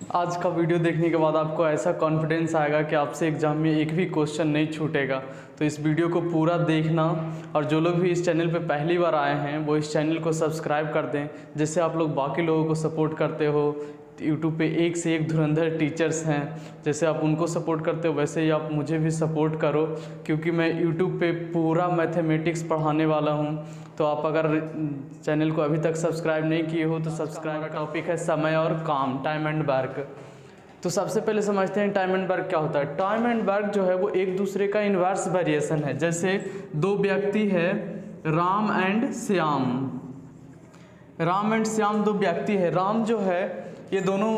आज का वीडियो देखने के बाद आपको ऐसा कॉन्फिडेंस आएगा कि आपसे एग्ज़ाम में एक भी क्वेश्चन नहीं छूटेगा। तो इस वीडियो को पूरा देखना, और जो लोग भी इस चैनल पे पहली बार आए हैं वो इस चैनल को सब्सक्राइब कर दें, जिससे आप लोग बाकी लोगों को सपोर्ट करते हो। यूट्यूब पे एक से एक धुरंधर टीचर्स हैं, जैसे आप उनको सपोर्ट करते हो वैसे ही आप मुझे भी सपोर्ट करो, क्योंकि मैं यूट्यूब पे पूरा मैथमेटिक्स पढ़ाने वाला हूँ। तो आप अगर चैनल को अभी तक सब्सक्राइब नहीं किए हो तो सब्सक्राइब। टॉपिक है समय और काम, टाइम एंड वर्क। तो सबसे पहले समझते हैं टाइम एंड वर्क क्या होता है। टाइम एंड वर्क जो है वो एक दूसरे का इन्वर्स वेरिएशन है। जैसे दो व्यक्ति है, राम एंड श्याम। राम एंड श्याम दो व्यक्ति है। राम जो है ये दोनों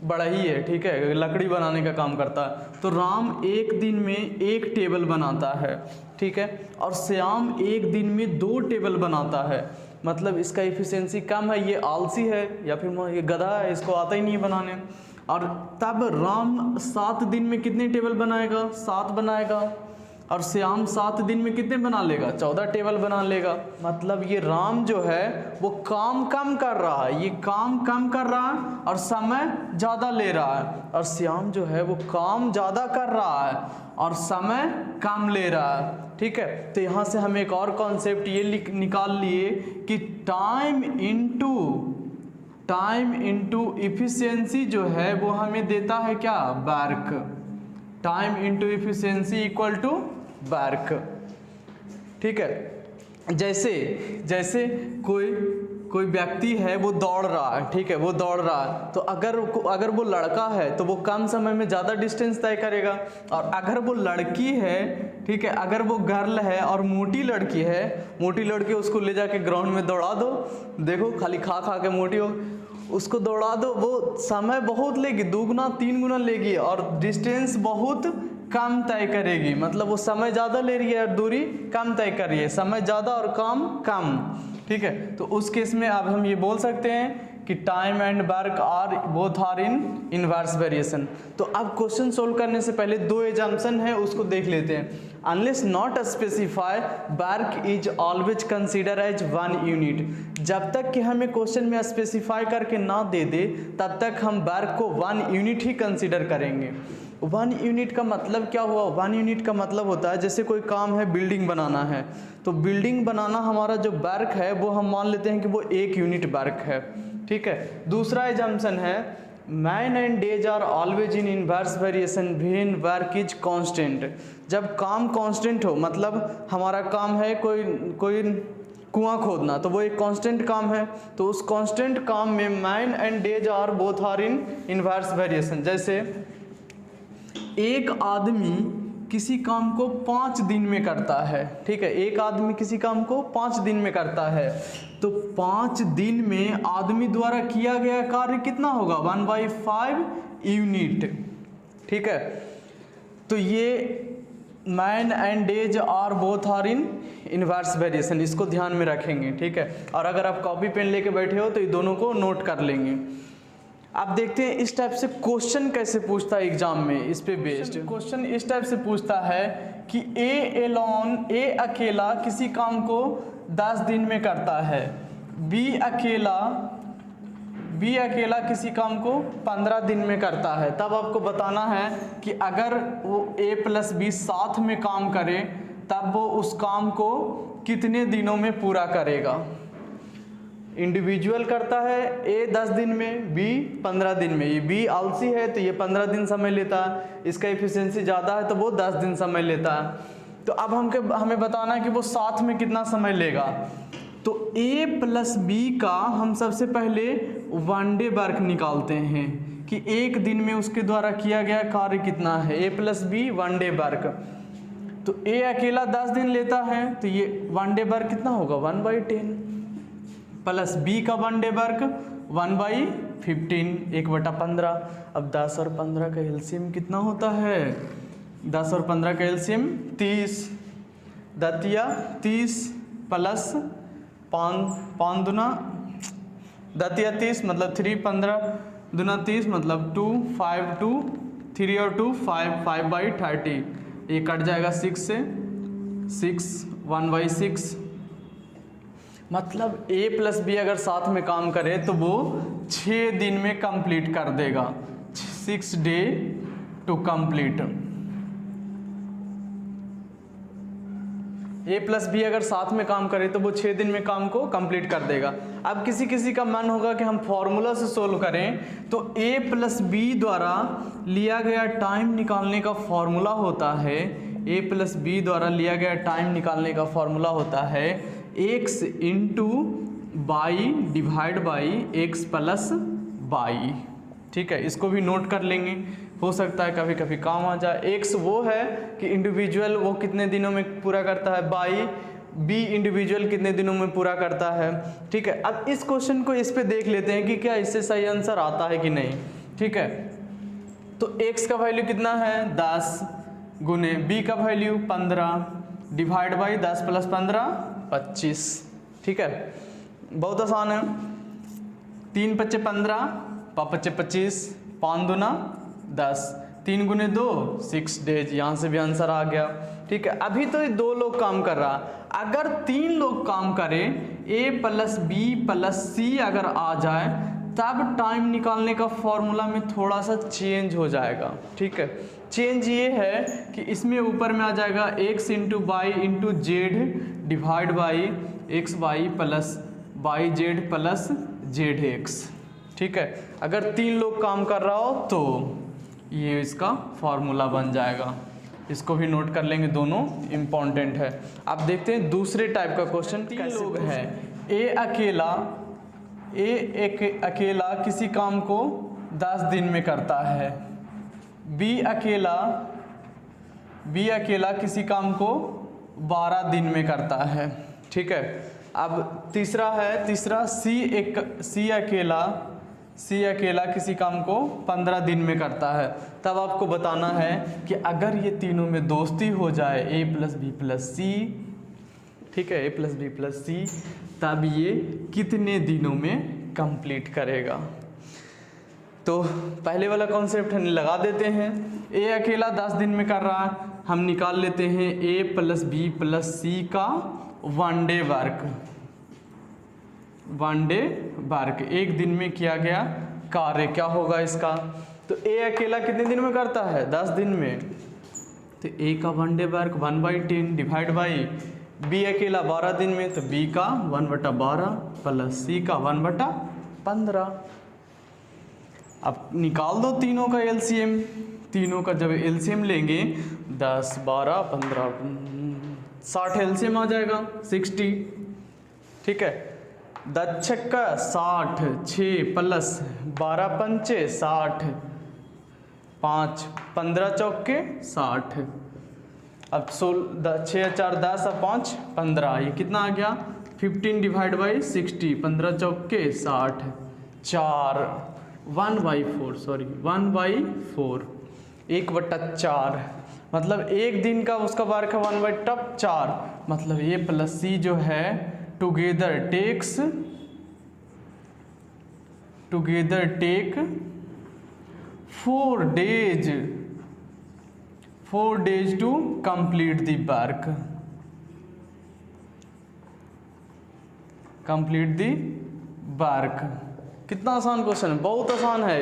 बड़ा ही है, ठीक है, लकड़ी बनाने का काम करता है। तो राम एक दिन में एक टेबल बनाता है, ठीक है, और श्याम एक दिन में 2 टेबल बनाता है। मतलब इसका एफिशिएंसी कम है, ये आलसी है या फिर ये गधा है, इसको आता ही नहीं है बनाने। और तब राम 7 दिन में कितने टेबल बनाएगा? 7 बनाएगा। और श्याम 7 दिन में कितने बना लेगा? 14 टेबल बना लेगा। मतलब ये राम जो है वो काम कम कर रहा है, ये काम कम कर रहा है और समय ज़्यादा ले रहा है। और श्याम जो है वो काम ज़्यादा कर रहा है और समय कम ले रहा है, ठीक है। तो यहाँ से हम एक और कॉन्सेप्ट ये निकाल लिए कि टाइम इनटू इफिशियंसी जो है वो हमें देता है क्या? Work. Time into efficiency equal to work, ठीक है। जैसे कोई व्यक्ति है वो दौड़ रहा है, ठीक है, वो दौड़ रहा है। तो अगर वो लड़का है तो वो कम समय में ज़्यादा डिस्टेंस तय करेगा। और अगर वो लड़की है, ठीक है, अगर वो गर्ल है और मोटी लड़की उसको ले जाके ग्राउंड में दौड़ा दो, देखो खाली खा खा के मोटी हो, उसको दौड़ा दो, वो समय बहुत लेगी, 2 गुना 3 गुना लेगी और डिस्टेंस बहुत कम तय करेगी। मतलब वो समय ज़्यादा ले रही है और दूरी कम तय कर रही है, समय ज़्यादा और काम कम, ठीक है। तो उस केस में अब हम ये बोल सकते हैं कि time and work both are in inverse variation. तो अब क्वेश्चन सोल्व करने से पहले 2 एजम्पशन है, उसको देख लेते हैं। Unless not specify, work is always consider as 1 unit. जब तक कि हमें क्वेश्चन में स्पेसिफाई करके ना दे दे तब तक हम वर्क को 1 यूनिट ही कंसिडर करेंगे। 1 यूनिट का मतलब क्या हुआ? 1 यूनिट का मतलब होता है जैसे कोई काम है, बिल्डिंग बनाना है, तो बिल्डिंग बनाना हमारा जो वर्क है वो हम मान लेते हैं कि वो 1 यूनिट वर्क है, ठीक है। दूसरा एजम्पशन है man and days are always in inverse variation when work is constant. जब काम कांस्टेंट हो, मतलब हमारा काम है कोई कुआं खोदना, तो वो एक कांस्टेंट काम है। तो उस कांस्टेंट काम में man and days are both are in inverse variation. जैसे एक आदमी किसी काम को 5 दिन में करता है, ठीक है, एक आदमी किसी काम को 5 दिन में करता है। तो 5 दिन में आदमी द्वारा किया गया कार्य कितना होगा? 1/5 यूनिट, ठीक है। तो ये man and days are both are in inverse variation, इसको ध्यान में रखेंगे, ठीक है। और अगर आप कॉपी पेन लेके बैठे हो तो ये दोनों को नोट कर लेंगे। अब देखते हैं इस टाइप से क्वेश्चन कैसे पूछता है एग्जाम में, इस पे बेस्ड क्वेश्चन इस टाइप से पूछता है कि ए अकेला किसी काम को 10 दिन में करता है, बी अकेला किसी काम को 15 दिन में करता है। तब आपको बताना है कि अगर वो a + b साथ में काम करे तब वो उस काम को कितने दिनों में पूरा करेगा। इंडिविजुअल करता है A 10 दिन में, B 15 दिन में। ये B आलसी है तो ये 15 दिन समय लेता है, इसका एफिशिएंसी ज़्यादा है तो वो 10 दिन समय लेता है। तो अब हमें बताना है कि वो साथ में कितना समय लेगा। तो A + B का हम सबसे पहले 1 डे वर्क निकालते हैं कि एक दिन में उसके द्वारा किया गया कार्य कितना है। A + B 1 day work. तो A अकेला 10 दिन लेता है तो ये 1 डे वर्क कितना होगा? 1/10 प्लस B का 1 डे वर्क 1/15, 1/15। अब 10 और 15 का एलसीएम कितना होता है? 10 और 15 का एलसीएम 30, दतिया 30 प्लस 5 दूना दतिया 30 मतलब 3, 15 दूना 30 मतलब 2, 5 2 3 और 2 5, 5/30। ये कट जाएगा 6 से, 6 1/6। मतलब A + B अगर साथ में काम करे तो वो 6 दिन में कंप्लीट कर देगा, 6 day to complete. A plus B अगर साथ में काम करे तो वो 6 दिन में काम को कंप्लीट कर देगा। अब किसी किसी का मन होगा कि हम फॉर्मूला से सोल्व करें, तो ए प्लस बी द्वारा लिया गया टाइम निकालने का फॉर्मूला होता है, ए प्लस बी द्वारा लिया गया टाइम निकालने का फॉर्मूला होता है x into by divide by x plus by. ठीक है, इसको भी नोट कर लेंगे, हो सकता है कभी कभी काम आ जाए। एक्स वो है कि इंडिविजुअल वो कितने दिनों में पूरा करता है, बाई बी इंडिविजुअल कितने दिनों में पूरा करता है। ठीक है, अब इस क्वेश्चन को इस पे देख लेते हैं कि क्या इससे सही आंसर आता है कि नहीं। ठीक है, तो एक्स का वैल्यू कितना है 10 गुने बी का वैल्यू 15 डिवाइड बाई 10 प्लस 15 25। ठीक है, बहुत आसान है। 3 पच्चे 15, 5 पच्चे 25, 5 दूना 10, 3 गुने 2 6 डेज, यहाँ से भी आंसर आ गया। ठीक है, अभी तो ये 2 लोग काम कर रहा, अगर 3 लोग काम करें, ए प्लस बी प्लस सी अगर आ जाए, तब टाइम निकालने का फॉर्मूला में थोड़ा सा चेंज हो जाएगा। ठीक है, चेंज ये है कि इसमें ऊपर में आ जाएगा X into Y into Z divide by X Y plus Y Z plus Z X. ठीक है, अगर 3 लोग काम कर रहा हो तो ये इसका फॉर्मूला बन जाएगा, इसको भी नोट कर लेंगे, दोनों इम्पॉर्टेंट है। अब देखते हैं दूसरे टाइप का क्वेश्चन। 3 लोग हैं, ए अकेला किसी काम को 10 दिन में करता है, बी अकेला किसी काम को 12 दिन में करता है। ठीक है, अब तीसरा सी अकेला किसी काम को 15 दिन में करता है। तब आपको बताना है कि अगर ये तीनों में दोस्ती हो जाए ए प्लस बी प्लस सी, ठीक है, ए प्लस बी प्लस सी, तब ये कितने दिनों में कंप्लीट करेगा। तो पहले वाला कॉन्सेप्ट हम लगा देते हैं, ए अकेला 10 दिन में कर रहा है, हम निकाल लेते हैं ए प्लस बी प्लस सी का 1 डे वर्क, 1 दिन में किया गया कार्य क्या होगा इसका। तो ए अकेला कितने दिन में करता है 10 दिन में, तो ए का 1 day work 1/10 divide by B अकेला 12 दिन में, तो बी का 1/12 प्लस सी का 1/15। अब निकाल दो तीनों का एलसीएम, तीनों का जब एलसीएम लेंगे 10 12 15 60 एलसीएम आ जाएगा 60। ठीक है, 10 छक्का 60, 6 प्लस 12 पंचे 60, 5 15 चौके 60। अब 6 4 10 और 5 15, ये कितना आ गया 15 डिवाइड बाई 60, 15 चौके 60, 4 1/4 1/4, मतलब 1 दिन का उसका वर्क है 1/4, मतलब ए प्लस सी जो है together take 4 days to complete the work. कितना आसान क्वेश्चन है, बहुत आसान है,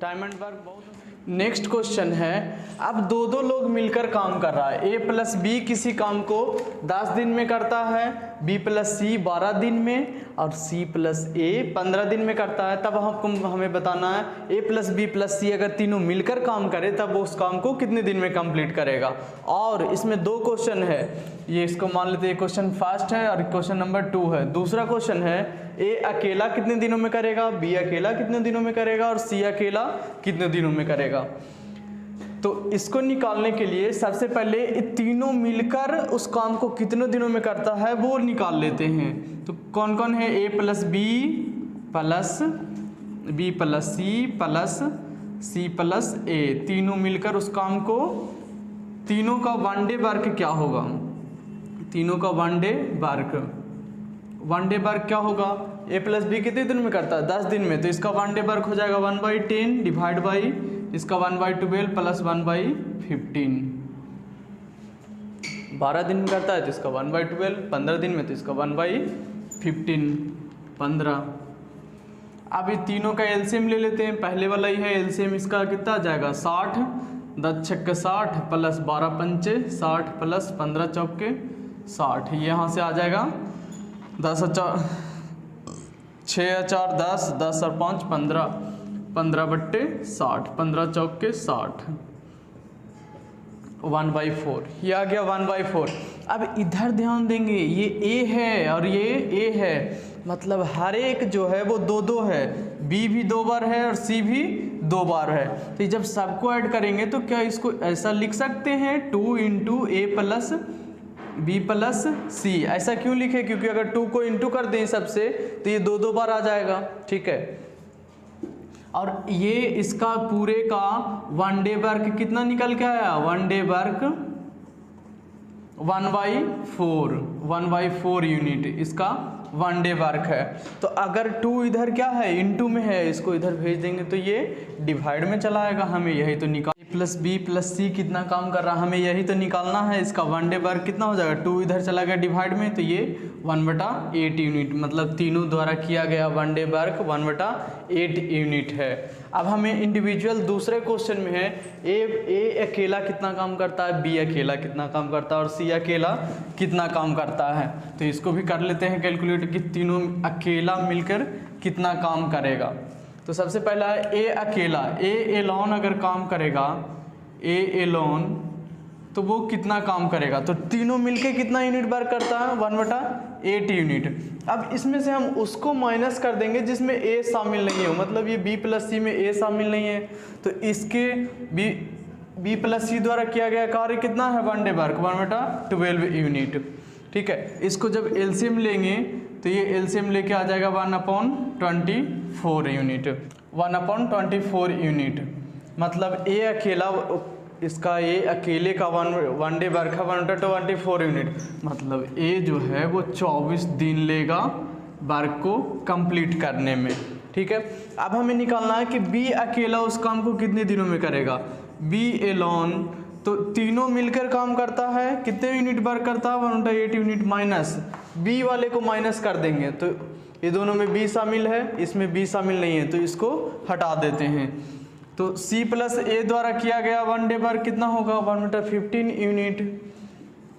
टाइम एंड वर्क बहुत। नेक्स्ट क्वेश्चन है, अब 2 लोग मिलकर काम कर रहा है, ए प्लस बी किसी काम को 10 दिन में करता है, बी प्लस सी 12 दिन में और सी प्लस ए 15 दिन में करता है। तब हमें बताना है ए प्लस बी प्लस सी अगर तीनों मिलकर काम करे तब वो उस काम को कितने दिन में कंप्लीट करेगा। और इसमें 2 क्वेश्चन है, ये इसको मान लेते हैं, क्वेश्चन फर्स्ट है और क्वेश्चन नंबर 2 है। दूसरा क्वेश्चन है ए अकेला कितने दिनों में करेगा, बी अकेला कितने दिनों में करेगा और सी अकेला कितने दिनों में करेगा। तो इसको निकालने के लिए सबसे पहले तीनों मिलकर उस काम को कितने दिनों में करता है वो निकाल लेते हैं। तो कौन कौन है, A plus B plus C plus A, तीनों मिलकर उस काम को, तीनों का 1 डे वर्क क्या होगा, तीनों का 1 डे वर्क क्या होगा, ए प्लस बी कितने दिन में करता है 10 दिन में, तो इसका 1 डे वर्क हो जाएगा 1/10 डिवाइड बाई इसका 1/12 प्लस 1/15। 12 दिन में करता है तो इसका 1/12, 15 दिन में तो इसका 1/15 15। अब ये तीनों का एलसीएम ले लेते हैं। पहले वाला ही है, एलसीएम इसका कितना आ जाएगा 60, 10 छक्के 60 प्लस 12 पंचे 60 प्लस 15 चौके 60, यहाँ से आ जाएगा 10 और 4 6 और 4 10, 10 और 5 15, 15 बट्टे 60, 15 चौके 60, 1/4, ये आ गया 1/4। अब इधर ध्यान देंगे, ये A है और ये A है, मतलब हर एक जो है वो 2-2 है, B भी 2 बार है और C भी 2 बार है। तो जब सबको ऐड करेंगे तो क्या इसको ऐसा लिख सकते हैं 2 × A plus B plus C। ऐसा क्यों लिखे? क्योंकि अगर 2 को इंटू कर दें सबसे तो ये 2-2 बार आ जाएगा, ठीक है। और ये इसका पूरे का 1 डे वर्क कितना निकल के आया? 1 डे वर्क 1/4 यूनिट इसका 1 डे वर्क है। तो अगर 2 इधर क्या है, इनटू में है, इसको इधर भेज देंगे तो ये डिवाइड में चला आएगा। हमें यही तो निकाल प्लस बी प्लस सी कितना काम कर रहा है, हमें यही तो निकालना है। इसका 1 डे वर्क कितना हो जाएगा, 2 इधर चला गया डिवाइड में तो ये 1/8 यूनिट, मतलब तीनों द्वारा किया गया 1 डे वर्क 1/8 यूनिट है। अब हमें इंडिविजुअल दूसरे क्वेश्चन में है ए अकेला कितना काम करता है, बी अकेला कितना काम करता है और सी अकेला कितना काम करता है। तो इसको भी कर लेते हैं कैलकुलेट कि तीनों अकेला मिलकर कितना काम करेगा। तो सबसे पहला है ए अकेला, ए एलोन अगर काम करेगा, ए एलोन तो वो कितना काम करेगा, तो तीनों मिलके कितना यूनिट वर्क करता है 1/8 यूनिट। अब इसमें से हम उसको माइनस कर देंगे जिसमें ए शामिल नहीं हो, मतलब ये बी प्लस सी में ए शामिल नहीं है, तो इसके बी प्लस सी द्वारा किया गया कार्य कितना है 1 डे वर्क 1/12 यूनिट, ठीक है। इसको जब एलसीएम लेंगे तो ये एलसीएम लेके आ जाएगा 1/24 यूनिट, 1/24 यूनिट, मतलब ए अकेला इसका ए अकेले का 1 डे वर्क है 1/24 यूनिट, मतलब ए जो है वो 24 दिन लेगा वर्क को कंप्लीट करने में, ठीक है। अब हमें निकालना है कि बी अकेला उस काम को कितने दिनों में करेगा, बी एलोन तो तीनों मिलकर काम करता है, कितने यूनिट वर्क करता है 1/8 यूनिट, माइनस बी वाले को माइनस कर देंगे तो ये दोनों में बी शामिल है, इसमें बी शामिल नहीं है तो इसको हटा देते हैं। तो C प्लस ए द्वारा किया गया 1 डे वर्क कितना होगा 1/15 यूनिट।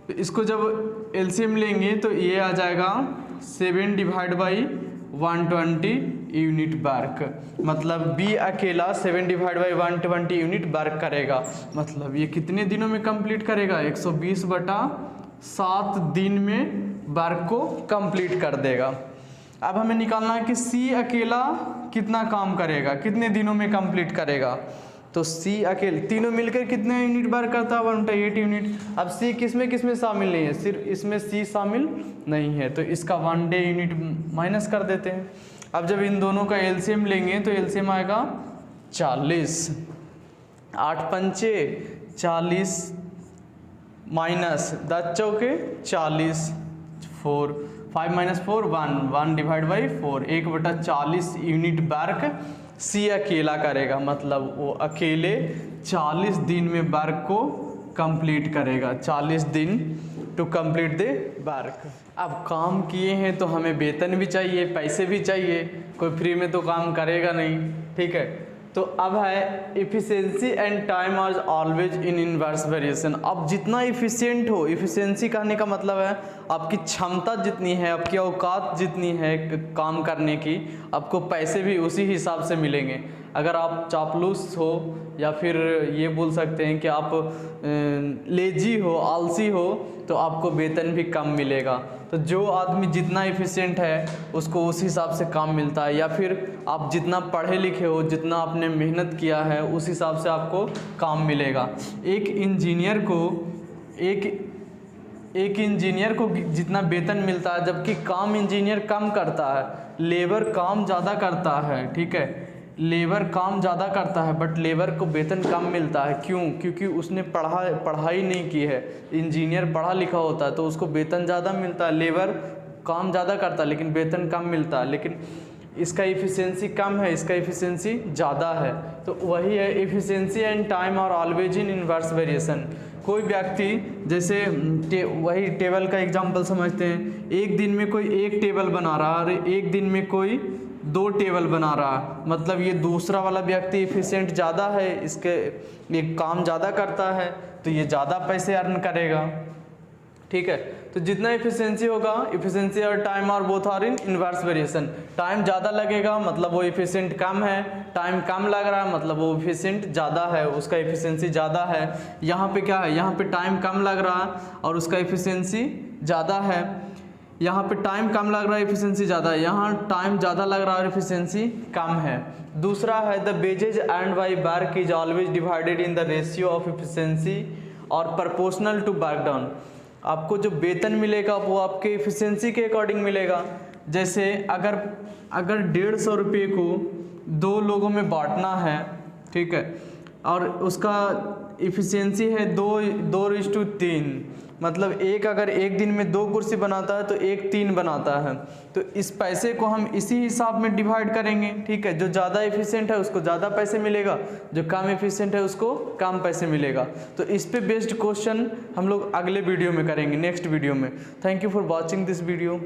तो इसको जब एलसीएम लेंगे तो ये आ जाएगा 7/120 यूनिट वर्क, मतलब बी अकेला 7/120 यूनिट वर्क करेगा, मतलब ये कितने दिनों में कंप्लीट करेगा 120/7 दिन में वर्क को कंप्लीट कर देगा। अब हमें निकालना है कि सी अकेला कितना काम करेगा, कितने दिनों में कंप्लीट करेगा, तो सी अकेले तीनों मिलकर कितने यूनिट वर्क करता है 1/8 यूनिट। अब सी किसमें शामिल नहीं है, सिर्फ इसमें सी शामिल नहीं है तो इसका 1 डे यूनिट माइनस कर देते हैं। अब जब इन दोनों का एलसीएम लेंगे तो एलसीएम आएगा 40, 8 पंचे 40 माइनस 10 चौके 40, 4 5 - 4 1/4 1/40 यूनिट वर्क सी अकेला करेगा, मतलब वो अकेले 40 दिन में वर्क को कंप्लीट करेगा, 40 दिन टू कंप्लीट द वर्क। अब काम किए हैं तो हमें वेतन भी चाहिए, पैसे भी चाहिए, कोई फ्री में तो काम करेगा नहीं, ठीक है। तो अब है efficiency and time are always in inverse variation. अब जितना इफ़िशियंट हो, इफ़िशियंसी कहने का मतलब है आपकी क्षमता जितनी है, आपकी औकात जितनी है काम करने की, आपको पैसे भी उसी हिसाब से मिलेंगे। अगर आप चापलूस हो या फिर ये बोल सकते हैं कि आप लेजी हो, आलसी हो, तो आपको वेतन भी कम मिलेगा। तो जो आदमी जितना इफ़िशियंट है उसको उस हिसाब से काम मिलता है, या फिर आप जितना पढ़े लिखे हो, जितना आपने मेहनत किया है उस हिसाब से आपको काम मिलेगा। एक इंजीनियर को जितना वेतन मिलता है, जबकि काम इंजीनियर कम करता है, लेबर काम ज़्यादा करता है, ठीक है, लेबर काम ज़्यादा करता है बट लेबर को वेतन कम मिलता है। क्यों? क्योंकि उसने पढ़ाई नहीं की है। इंजीनियर पढ़ा लिखा होता है तो उसको वेतन ज़्यादा मिलता है, लेबर काम ज़्यादा करता है लेकिन वेतन कम मिलता है। लेकिन इसका इफ़िशियंसी कम है, इसका इफ़िशियंसी ज़्यादा है। तो वही है efficiency and time are always in inverse variation. कोई व्यक्ति जैसे वही टेबल का एग्जांपल समझते हैं, एक दिन में कोई एक टेबल बना रहा है और एक दिन में कोई 2 टेबल बना रहा है, मतलब ये दूसरा वाला व्यक्ति एफिशिएंट ज़्यादा है, इसके ये काम ज़्यादा करता है तो ये ज़्यादा पैसे अर्न करेगा। ठीक है, तो जितना एफिशिएंसी होगा, एफिशिएंसी और टाइम और both are in inverse variation. Time ज़्यादा लगेगा मतलब वो एफिशिएंट कम है, टाइम कम लग रहा है मतलब वो एफिशिएंट ज़्यादा है, उसका एफिशिएंसी ज़्यादा है। यहाँ पे क्या है, यहाँ पे टाइम कम लग रहा है और उसका एफिशिएंसी ज़्यादा है। यहाँ पे टाइम कम लग रहा है, एफिशिएंसी ज़्यादा है, यहाँ टाइम ज़्यादा लग रहा है और एफिशिएंसी कम है। दूसरा है the wages earned by work is always divided in the ratio of efficiency और प्रोपोर्शनल टू वर्क डन। आपको जो वेतन मिलेगा वो आपके एफिशिएंसी के अकॉर्डिंग मिलेगा। जैसे अगर 150 रुपये को 2 लोगों में बांटना है, ठीक है, और उसका एफिशिएंसी है 2:3, मतलब एक अगर एक दिन में 2 कुर्सी बनाता है तो एक 3 बनाता है, तो इस पैसे को हम इसी हिसाब में डिवाइड करेंगे। ठीक है, जो ज़्यादा एफिशिएंट है उसको ज़्यादा पैसे मिलेगा, जो कम एफिशिएंट है उसको कम पैसे मिलेगा। तो इस पे बेस्ड क्वेश्चन हम लोग अगले वीडियो में करेंगे, नेक्स्ट वीडियो में। Thank you for watching this video.